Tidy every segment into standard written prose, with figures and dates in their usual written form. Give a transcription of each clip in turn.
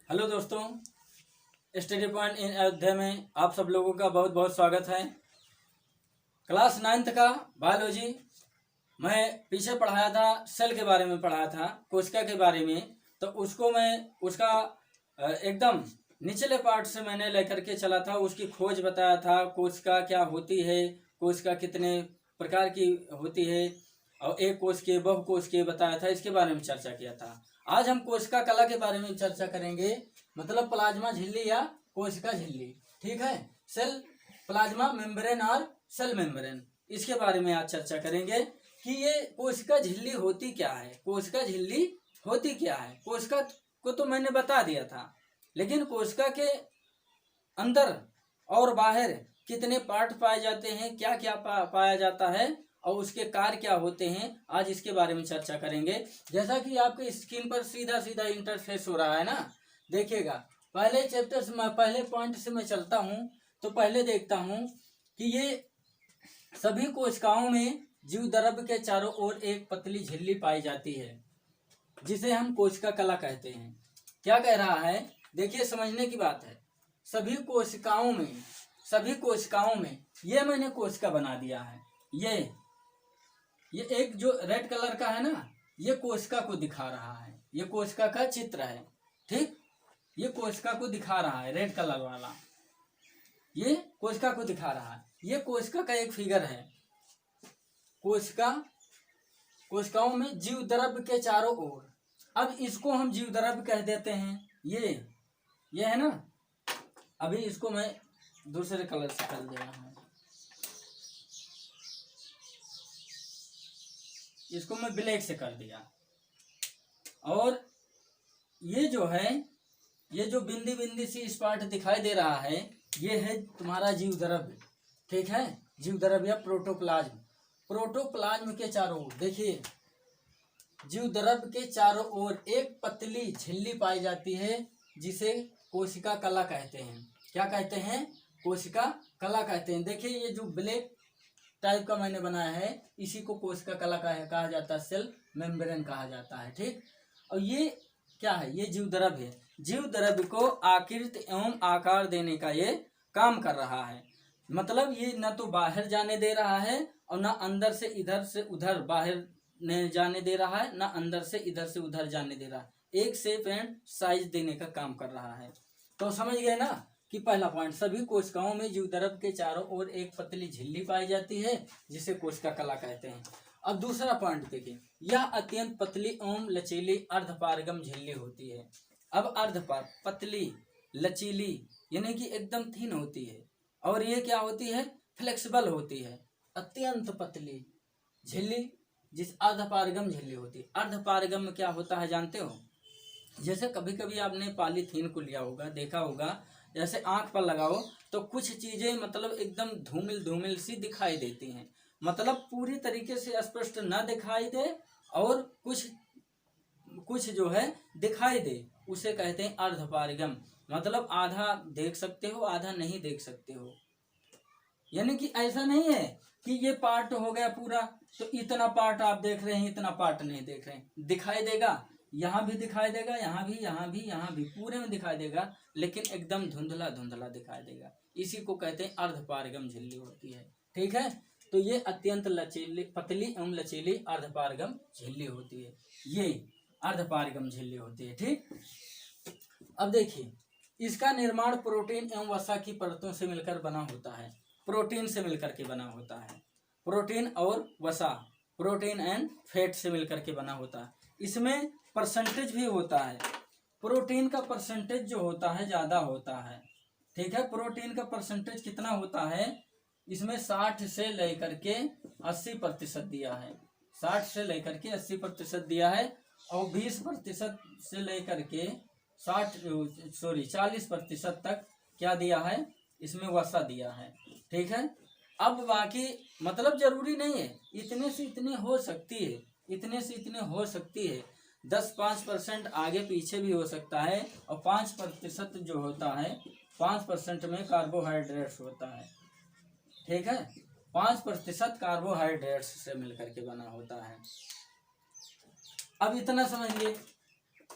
Hello दोस्तों, study point in Ayodhya में आप सब लोगों का बहुत बहुत स्वागत है। क्लास 9th का बायोलॉजी मैं पीछे पढ़ाया था, सेल के बारे में पढ़ाया था, कोशिका के बारे में। तो उसको मैं उसका एकदम निचले पार्ट से मैंने लेकर के चला था, उसकी खोज बताया था, कोशिका क्या होती है, कोशिका कितने प्रकार की होती है और एक कोशिकीय बहुकोशिकीय बताया था, इसके बारे में चर्चा किया था। आज हम कोशिका कला के बारे में चर्चा करेंगे, मतलब प्लाज्मा झिल्ली या कोशिका झिल्ली। ठीक है, सेल प्लाज्मा मेम्ब्रेन और सेल मेम्ब्रेन, इसके बारे में आज चर्चा करेंगे कि ये कोशिका झिल्ली होती क्या है। कोशिका झिल्ली होती क्या है, कोशिका को तो मैंने बता दिया था, लेकिन कोशिका के अंदर और बाहर कितने पार्ट पाए जाते हैं, क्या क्या पाया जाता है और उसके कार्य क्या होते हैं, आज इसके बारे में चर्चा करेंगे। जैसा कि आपके स्क्रीन पर सीधा सीधा इंटरफेस हो रहा है ना, देखिएगा। पहले चैप्टर से मैं पहले पॉइंट से मैं चलता हूँ, तो पहले देखता हूँ कि ये सभी कोशिकाओं में जीव द्रव्य के चारों ओर एक पतली झिल्ली पाई जाती है, जिसे हम कोशिका कला कहते हैं। क्या कह रहा है, देखिए, समझने की बात है। सभी कोशिकाओं में ये मैंने कोशिका बना दिया है। ये एक जो रेड कलर का है ना, ये कोशिका को दिखा रहा है, ये कोशिका का चित्र है। ठीक, ये कोशिका को दिखा रहा है, रेड कलर वाला ये कोशिका को दिखा रहा है। ये कोशिका का एक फिगर है। कोशिकाओं में जीव द्रव्य के चारों ओर, अब इसको हम जीव द्रव्य कह देते हैं। ये है ना, अभी इसको मैं दूसरे कलर से कर दे रहा हूं, इसको मैं ब्लैक से कर दिया। और ये जो है, ये जो बिंदी बिंदी सी स्पॉट दिखाई दे रहा है, ये है तुम्हारा जीव द्रव्य। ठीक है, जीव द्रव्य या प्रोटोप्लाज्म। प्रोटोप्लाज्म के चारों ओर देखिए, जीव द्रव्य के चारों ओर एक पतली झिल्ली पाई जाती है, जिसे कोशिका कला कहते हैं। क्या कहते हैं, कोशिका कला कहते हैं। देखिए, ये जो ब्लैक टाइप का मैंने बनाया है, इसी को कोशिका कला कहा जाता है, सेल मेम्ब्रेन कहा जाता है। ठीक, और ये क्या है, ये जीव द्रव्य है। जीव द्रव्य को आकृति एवं आकार देने का ये काम कर रहा है। मतलब ये न तो बाहर जाने दे रहा है और न अंदर से इधर से उधर बाहर नहीं जाने दे रहा है, न अंदर से इधर से उधर जाने दे रहा है। एक शेप एंड साइज देने का काम कर रहा है। तो समझ गए ना कि पहला पॉइंट, सभी कोशिकाओं में जीव द्रव्य के चारों ओर एक पतली झिल्ली पाई जाती है, जिसे कोशिका कला कहते हैं। अब दूसरा पॉइंट देखिए, यह अत्यंत पतली एवं लचीली अर्धपारगम झिल्ली होती है। अब पतली लचीली यानी कि एकदम थिन होती है, और ये क्या होती है, फ्लेक्सिबल होती है। अत्यंत पतली झिल्ली जिस अर्धपारगम झिल्ली होती है। अर्धपारगम में क्या होता है जानते हो, जैसे कभी कभी आपने पॉलीथीन को लिया होगा, देखा होगा, जैसे आंख पर लगाओ तो कुछ चीजें मतलब एकदम धूमिल धूमिल सी दिखाई देती हैं, मतलब पूरी तरीके से स्पष्ट ना दिखाई दे और कुछ जो है दिखाई दे, उसे कहते हैं अर्धपारगम। मतलब आधा देख सकते हो, आधा नहीं देख सकते हो। यानी कि ऐसा नहीं है कि ये पार्ट हो गया पूरा तो इतना पार्ट आप देख रहे हैं, इतना पार्ट नहीं देख रहे हैं। दिखाई देगा, यहाँ भी दिखाई देगा, यहाँ भी पूरे में दिखाई देगा, लेकिन एकदम धुंधला धुंधला दिखाई देगा। इसी को कहते हैं अर्धपारगम झिल्ली होती है। ठीक है, तो ये अत्यंत लचीली, पतली एवं लचीली अर्धपारगम झिल्ली होती है। ये अर्धपारगम झिल्ली होती है। ठीक, अब देखिए, इसका निर्माण प्रोटीन एवं वसा की परतों से मिलकर बना होता है। प्रोटीन से मिलकर के बना होता है, प्रोटीन और वसा, प्रोटीन एंड फैट से मिलकर के बना होता है। इसमें परसेंटेज भी होता है, प्रोटीन का परसेंटेज जो होता है ज्यादा होता है। ठीक है, प्रोटीन का परसेंटेज कितना होता है, इसमें 60 से लेकर के 80% दिया है। 60 से लेकर के 80% दिया है, और 20% से लेकर के 40% तक क्या दिया है, इसमें वसा दिया है। ठीक है, अब बाकी मतलब जरूरी नहीं है, इतने से इतने हो सकती है, इतने से इतने हो सकती है। 10-5% आगे पीछे भी हो सकता है, और 5% जो होता है, 5% में कार्बोहाइड्रेट्स होता है। ठीक है, 5% कार्बोहाइड्रेट्स से मिलकर के बना होता है। अब इतना समझिए।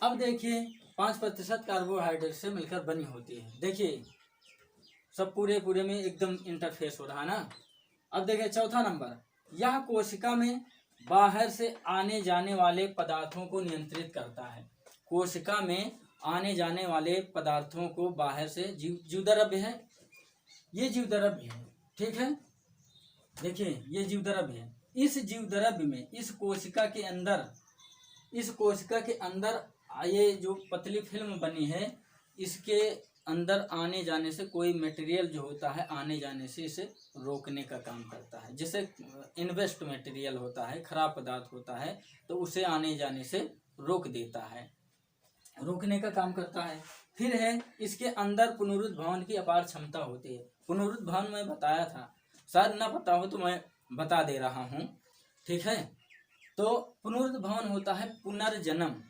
अब देखिए, 5% कार्बोहाइड्रेट से मिलकर बनी होती है। देखिए सब पूरे पूरे में एकदम इंटरफेस हो रहा है ना। अब देखिए चौथा नंबर, यह कोशिका में बाहर से आने जाने वाले पदार्थों को नियंत्रित करता है। कोशिका में आने जाने वाले पदार्थों को बाहर से जीवद्रव्य है, ये जीवद्रव्य है, ठीक है। देखिए ये जीवद्रव्य है। इस जीवद्रव्य में इस कोशिका के अंदर ये जो पतली फिल्म बनी है, इसके अंदर आने जाने से कोई मटेरियल जो होता है आने जाने से इसे रोकने का काम करता है। जैसे इन्वेस्ट मटेरियल होता है, खराब पदार्थ होता है, तो उसे आने जाने से रोक देता है, रोकने का काम करता है। फिर है इसके अंदर पुनरुद्भवन की अपार क्षमता होती है। पुनरुद्भवन मैं बताया था, शायद ना पता हो तो मैं बता दे रहा हूँ, ठीक है। तो पुनरुद्भवन होता है पुनर्जन्म।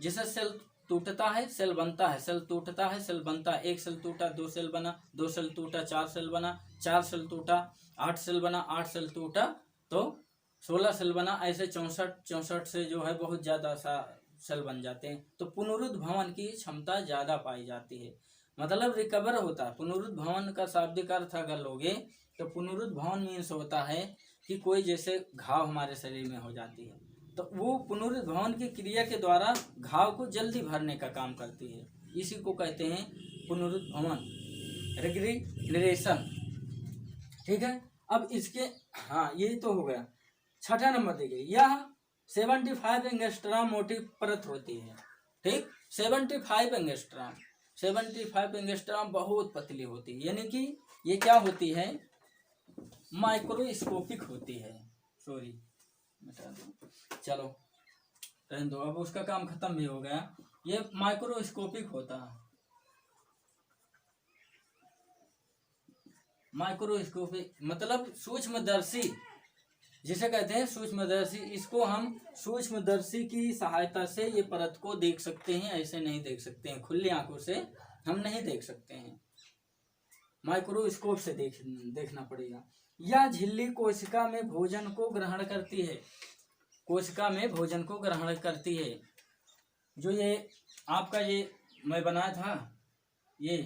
जैसे सेल टूटता है सेल बनता है, सेल टूटता है सेल बनता है। एक सेल टूटा 2 सेल बना, 2 सेल टूटा 4 सेल बना, 4 सेल टूटा 8 सेल बना, 8 सेल टूटा तो 16 सेल बना। ऐसे 64 से जो है बहुत ज़्यादा सेल बन जाते हैं। तो पुनरुद्भवन की क्षमता ज़्यादा पाई जाती है, मतलब रिकवर होता है। पुनरुद्भवन का शाब्दिक अर्थ अगर लोगे तो पुनरुद्भवन मीन्स होता है कि कोई जैसे घाव हमारे शरीर में हो जाती है तो वो पुनरुद्भवन की क्रिया के द्वारा घाव को जल्दी भरने का काम करती है। इसी को कहते हैं पुनरुद्भवन, रिग्रेनेशन, ठीक है। अब इसके हाँ ये तो हो गया। छठा नंबर देखिए, यह 75 एंगस्ट्रॉम मोटी परत होती है, ठीक। 75 एंगस्ट्रॉम बहुत पतली होती है, यानी कि ये क्या होती है, माइक्रोस्कोपिक होती है। सॉरी चलो रहने दो, अब उसका काम खत्म भी हो गया। ये माइक्रोस्कोपिक होता है, माइक्रोस्कोपिक मतलब सूक्ष्मदर्शी जिसे कहते हैं सूक्ष्मदर्शी। इसको हम सूक्ष्मदर्शी की सहायता से ये परत को देख सकते हैं, ऐसे नहीं देख सकते हैं, खुली आंखों से हम नहीं देख सकते हैं, माइक्रोस्कोप से देखना पड़ेगा। यह झिल्ली कोशिका में भोजन को ग्रहण करती है, कोशिका में भोजन को ग्रहण करती है। जो ये आपका ये मैं बनाया था ये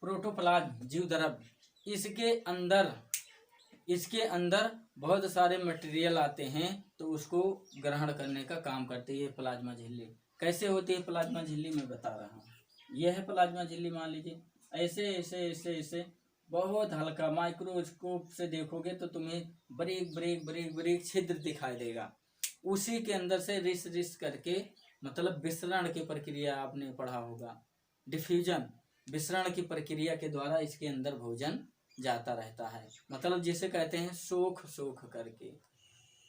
प्रोटोप्लाज्म जीवद्रव्य, इसके अंदर बहुत सारे मटेरियल आते हैं तो उसको ग्रहण करने का काम करती है प्लाज्मा झिल्ली। कैसे होती है प्लाज्मा झिल्ली मैं बता रहा हूँ। यह है प्लाज्मा झिल्ली, मान लीजिए ऐसे ऐसे ऐसे ऐसे बहुत हल्का, माइक्रोस्कोप से देखोगे तो तुम्हें ब्रेक ब्रेक ब्रेक ब्रेक छिद्र दिखाई देगा। उसी के अंदर से रिस रिस करके, मतलब विसरण की प्रक्रिया आपने पढ़ा होगा, डिफ्यूजन, विसरण की प्रक्रिया के द्वारा इसके अंदर भोजन जाता रहता है। मतलब जिसे कहते हैं सोख सोख करके,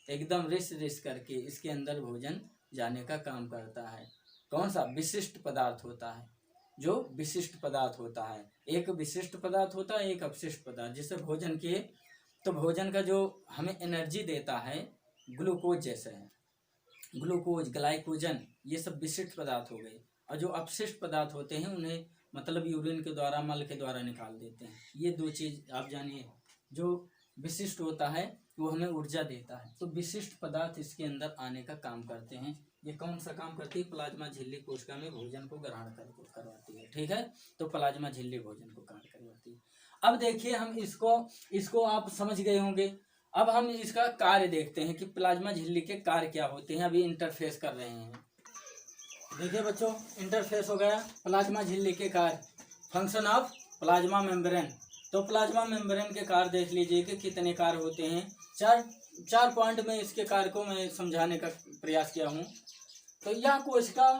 एकदम रिस रिस करके इसके अंदर भोजन जाने का काम करता है। कौन सा विशिष्ट पदार्थ होता है, जो विशिष्ट पदार्थ होता है। एक विशिष्ट पदार्थ होता है, एक अपशिष्ट पदार्थ। जिसे भोजन किए तो भोजन का जो हमें एनर्जी देता है ग्लूकोज जैसे है, ग्लूकोज, ग्लाइकोजन, ये सब विशिष्ट पदार्थ हो गए। और जो अपशिष्ट पदार्थ होते हैं उन्हें मतलब यूरिन के द्वारा, मल के द्वारा निकाल देते हैं। ये दो चीज आप जानिए। जो विशिष्ट होता है वो हमें ऊर्जा देता है, तो विशिष्ट पदार्थ इसके अंदर आने का काम करते हैं। ये कौन सा काम करती है, प्लाज्मा झिल्ली कोशिका में भोजन को ग्रहण करवाती है, ठीक है। तो प्लाज्मा झिल्ली भोजन को ग्रहण करवाती है। अब देखिए हम इसको आप समझ गए होंगे। अब हम इसका कार्य देखते हैं कि प्लाज्मा झिल्ली के कार्य क्या होते हैं। अभी इंटरफेस कर रहे हैं, देखिए बच्चों इंटरफेस हो गया। प्लाज्मा झिल्ली के कार्य, फंक्शन ऑफ प्लाज्मा मेम्ब्रेन। तो प्लाज्मा मेम्ब्रेन के कार्य देख लीजिए कि कितने कार्य होते हैं। चार पॉइंट में इसके कार्य को मैं समझाने का प्रयास किया हूँ। तो यह कोशिका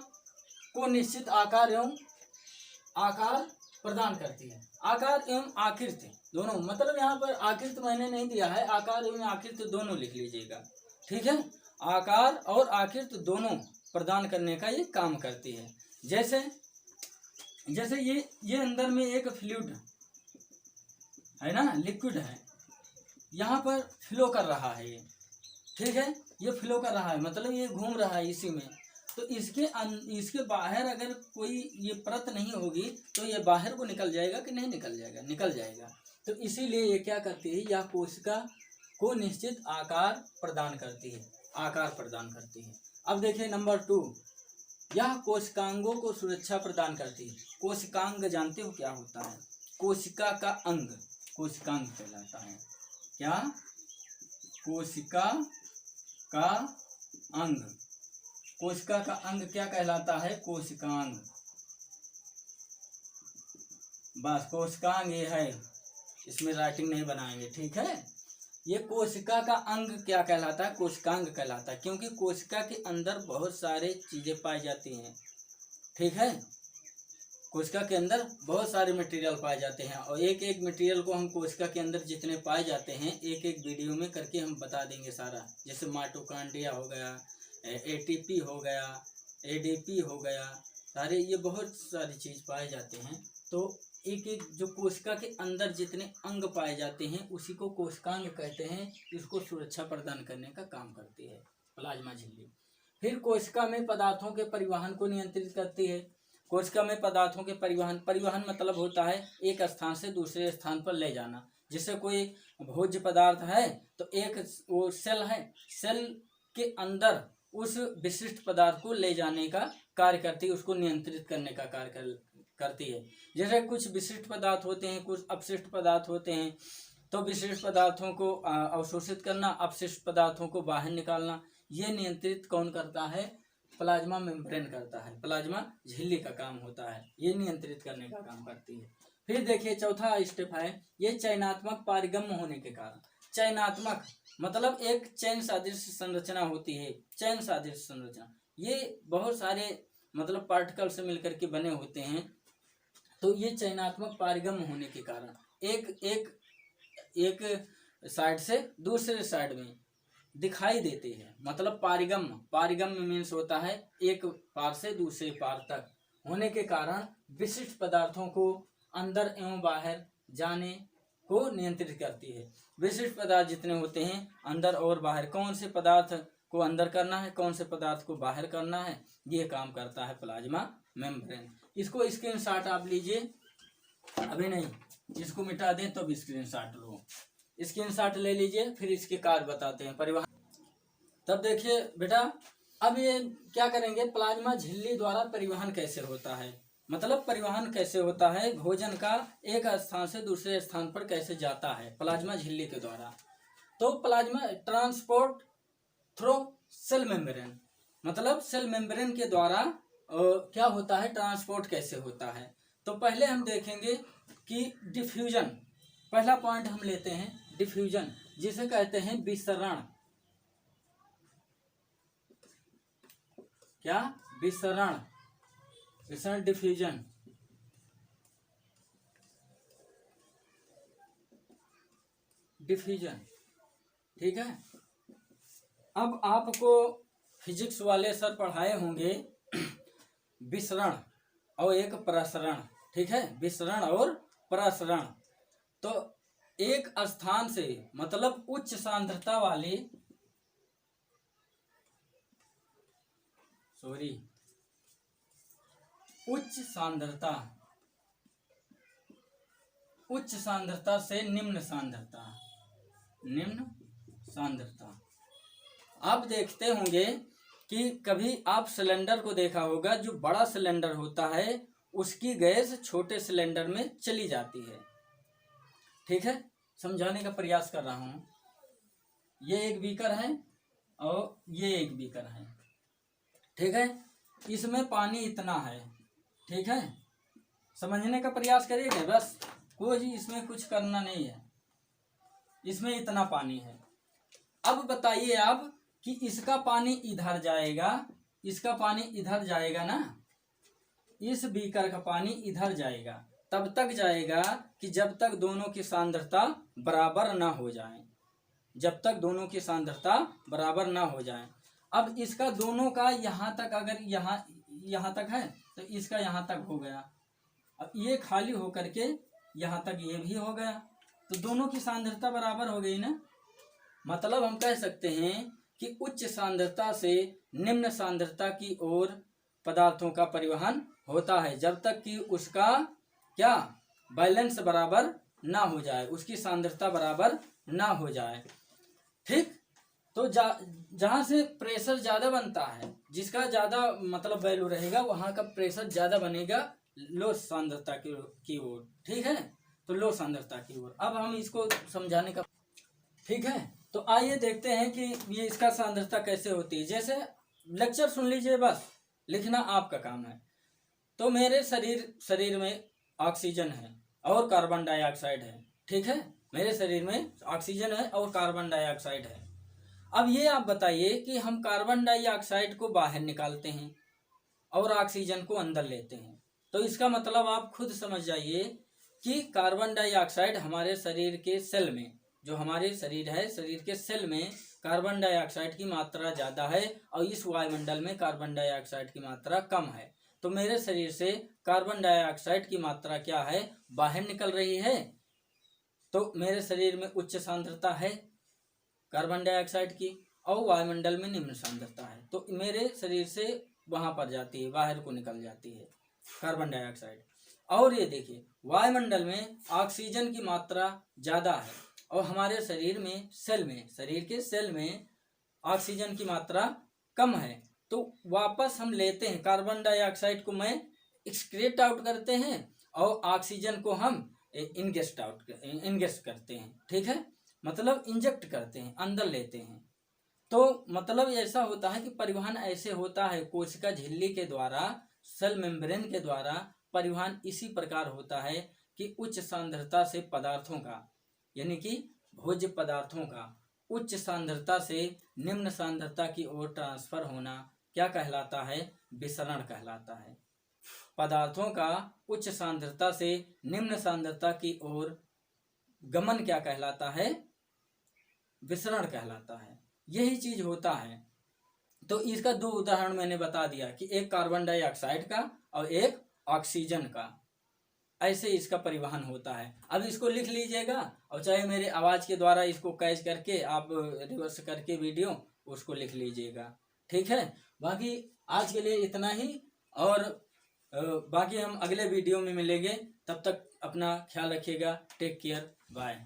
को निश्चित आकार प्रदान करती है। आकार एवं आकृति दोनों, मतलब यहाँ पर आकृति मैंने नहीं दिया है, आकार एवं आकृति दोनों लिख लीजिएगा, ठीक है। आकार और आकृति दोनों प्रदान करने का ये काम करती है। जैसे ये अंदर में एक फ्लूइड है ना, लिक्विड है, यहाँ पर फ्लो कर रहा है ये, ठीक है। ये फ्लो कर रहा है मतलब ये घूम रहा है इसी में। तो इसके बाहर अगर कोई ये परत नहीं होगी तो ये बाहर को निकल जाएगा कि नहीं निकल जाएगा, निकल जाएगा। तो इसीलिए ये क्या करती है, यह कोशिका को निश्चित आकार प्रदान करती है, आकार प्रदान करती है। अब देखिए नंबर 2, यह कोशिकांगों को सुरक्षा प्रदान करती है। कोशिकांग जानते हो क्या होता है? कोशिका का अंग कोशिकांग कहलाता है। क्या? कोशिका का अंग। कोशिका का अंग क्या कहलाता है? कोशिकांग। बस कोशिकांग ये है, इसमें राइटिंग नहीं बनाएंगे, ठीक है। ये कोशिका का अंग क्या कहलाता है? कोशिकांग कहलाता है, क्योंकि कोशिका के अंदर बहुत सारे चीजें पाई जाती हैं, ठीक है। कोशिका के अंदर बहुत सारे मटेरियल पाए जाते हैं, और एक एक मटेरियल को हम कोशिका के अंदर जितने पाए जाते हैं एक एक वीडियो में करके हम बता देंगे सारा। जैसे माइटोकॉन्ड्रिया हो गया, एटीपी हो गया, एडीपी हो गया, सारे ये बहुत सारी चीज पाए जाते हैं। तो एक एक जो कोशिका के अंदर जितने अंग पाए जाते हैं उसी को कोशिकांग कहते हैं। इसको सुरक्षा प्रदान करने का काम करती है प्लाज्मा झिल्ली। फिर कोशिका में पदार्थों के परिवहन को नियंत्रित करती है। कोशिका में पदार्थों के परिवहन मतलब होता है एक स्थान से दूसरे स्थान पर ले जाना। जैसे कोई भोज्य पदार्थ है तो एक वो सेल है, सेल के अंदर उस विशिष्ट पदार्थ को ले जाने का कार्य करती है, उसको नियंत्रित करने का कार्य करती है। जैसे कुछ विशिष्ट पदार्थ होते हैं, कुछ अपशिष्ट पदार्थ होते हैं, तो विशिष्ट पदार्थों को अवशोषित करना, अपशिष्ट पदार्थों को बाहर निकालना, ये नियंत्रित कौन करता है? प्लाज्मा मेम्ब्रेन करता है। प्लाज्मा झिल्ली का काम होता है, ये नियंत्रित करने का काम करती है। फिर देखिए चौथा स्टेप है, ये चयनात्मक पारगम्य होने के कारण। चयनात्मक मतलब एक चैन सादृश संरचना होती है। चैन सादृश संरचना ये बहुत सारे मतलब पार्टिकल से मिलकर के बने होते हैं। तो ये चयनात्मक पारगम्य होने के कारण एक साइड से दूसरे साइड में दिखाई देते हैं। मतलब पारगम्य मीन्स होता है एक पार से दूसरे पार तक होने के कारण विशिष्ट पदार्थों को अंदर एवं बाहर जाने को नियंत्रित करती है। विशिष्ट पदार्थ जितने होते हैं अंदर और बाहर, कौन से पदार्थ को अंदर करना है, कौन से पदार्थ को बाहर करना है, ये काम करता है प्लाज्मा मेम्ब्रेन। इसको स्क्रीनशॉट आप लीजिए, अभी नहीं, इसको मिटा दें तो भी स्क्रीनशॉट लो। स्क्रीनशॉट ले लीजिए, फिर इसके कार्य बताते हैं परिवहन। तब देखिए बेटा, अब ये क्या करेंगे, प्लाज्मा झिल्ली द्वारा परिवहन कैसे होता है। मतलब परिवहन कैसे होता है, भोजन का एक स्थान से दूसरे स्थान पर कैसे जाता है प्लाज्मा झिल्ली के द्वारा। तो plasma transport through cell membrane, मतलब सेल मेम्ब्रेन के द्वारा क्या होता है, ट्रांसपोर्ट कैसे होता है। तो पहले हम देखेंगे कि डिफ्यूजन, पहला पॉइंट हम लेते हैं डिफ्यूजन, जिसे कहते हैं विसरण। क्या? विसरण, विसरण, डिफ्यूजन। डिफ्यूजन, ठीक है। अब आपको फिजिक्स वाले सर पढ़ाए होंगे विसरण और एक प्रसरण, ठीक है, विसरण और प्रसरण। तो एक स्थान से मतलब उच्च सांद्रता वाले, उच्च सांद्रता से निम्न सांद्रता। आप देखते होंगे कि कभी आप सिलेंडर को देखा होगा, जो बड़ा सिलेंडर होता है उसकी गैस छोटे सिलेंडर में चली जाती है, ठीक है। समझाने का प्रयास कर रहा हूं। ये एक बीकर है और ये एक बीकर है, ठीक है। इसमें पानी इतना है, ठीक है। समझने का प्रयास करिएगा, बस कोई इसमें कुछ करना नहीं है। इसमें इतना पानी है। अब बताइए आप कि इसका पानी इधर जाएगा, इसका पानी इधर जाएगा ना, इस बीकर का पानी इधर जाएगा, तब तक जाएगा कि जब तक दोनों की सांद्रता बराबर ना हो जाए, जब तक दोनों की सांद्रता बराबर ना हो जाए। अब इसका दोनों का यहाँ तक, अगर यहाँ तक है तो इसका यहाँ तक हो गया। अब ये खाली होकर के यहाँ तक ये भी हो गया, तो दोनों की सांद्रता बराबर हो गई ना। मतलब हम कह सकते हैं कि उच्च सांद्रता से निम्न सांद्रता की ओर पदार्थों का परिवहन होता है, जब तक कि उसका क्या बैलेंस बराबर ना हो जाए, उसकी सांद्रता बराबर ना हो जाए, ठीक। तो जहाँ से प्रेशर ज़्यादा बनता है, जिसका ज़्यादा मतलब वैल्यू रहेगा, वहाँ का प्रेशर ज़्यादा बनेगा लो सांद्रता की ओर। ठीक है, तो लो सांद्रता की ओर। अब हम इसको समझाने का, ठीक है, तो आइए देखते हैं कि ये इसका सांद्रता कैसे होती है। जैसे लेक्चर सुन लीजिए, बस लिखना आपका काम है। तो मेरे शरीर में ऑक्सीजन है और कार्बन डाइऑक्साइड है। ठीक है, मेरे शरीर में ऑक्सीजन है और कार्बन डाइऑक्साइड है। अब ये आप बताइए कि हम कार्बन डाइऑक्साइड को बाहर निकालते हैं और ऑक्सीजन को अंदर लेते हैं, तो इसका मतलब आप खुद समझ जाइए कि कार्बन डाइऑक्साइड हमारे शरीर के सेल में, जो हमारे शरीर है, शरीर के सेल में कार्बन डाइऑक्साइड की मात्रा ज़्यादा है और इस वायुमंडल में कार्बन डाइऑक्साइड की मात्रा कम है। तो मेरे शरीर से कार्बन डाइऑक्साइड की मात्रा क्या है, बाहर निकल रही है। तो मेरे शरीर में उच्च सांद्रता है कार्बन डाइऑक्साइड की और वायुमंडल में निम्न सांद्रता है। तो मेरे शरीर से वहां पर जाती है, बाहर को निकल जाती है कार्बन डाइऑक्साइड। और ये देखिए, वायुमंडल में ऑक्सीजन की मात्रा ज़्यादा है और हमारे शरीर में शरीर के सेल में ऑक्सीजन की मात्रा कम है। तो वापस हम लेते हैं कार्बन डाइऑक्साइड को, मैं एक्सक्रेट आउट करते हैं और ऑक्सीजन को हम इनगेस्ट करते हैं। ठीक है, मतलब इंजेक्ट करते हैं, अंदर लेते हैं। तो मतलब ऐसा होता है कि परिवहन ऐसे होता है, कोशिका झिल्ली के द्वारा, सेल मेम्ब्रेन के द्वारा परिवहन इसी प्रकार होता है कि उच्च सांद्रता से पदार्थों का, यानी कि भोज्य पदार्थों का उच्च सांद्रता से निम्न सांद्रता की ओर ट्रांसफर होना क्या कहलाता है, विसरण कहलाता है। पदार्थों का उच्च सांद्रता से निम्न सांद्रता की ओर गमन क्या कहलाता है, विसरण कहलाता है। यही चीज होता है। तो इसका दो उदाहरण मैंने बता दिया कि एक कार्बन डाइऑक्साइड का और एक ऑक्सीजन का, ऐसे इसका परिवहन होता है। अब इसको लिख लीजिएगा और चाहे मेरे आवाज के द्वारा इसको कैच करके आप रिवर्स करके वीडियो उसको लिख लीजिएगा। ठीक है, बाकी आज के लिए इतना ही, और बाकी हम अगले वीडियो में मिलेंगे। तब तक अपना ख्याल रखिएगा। Take care, bye.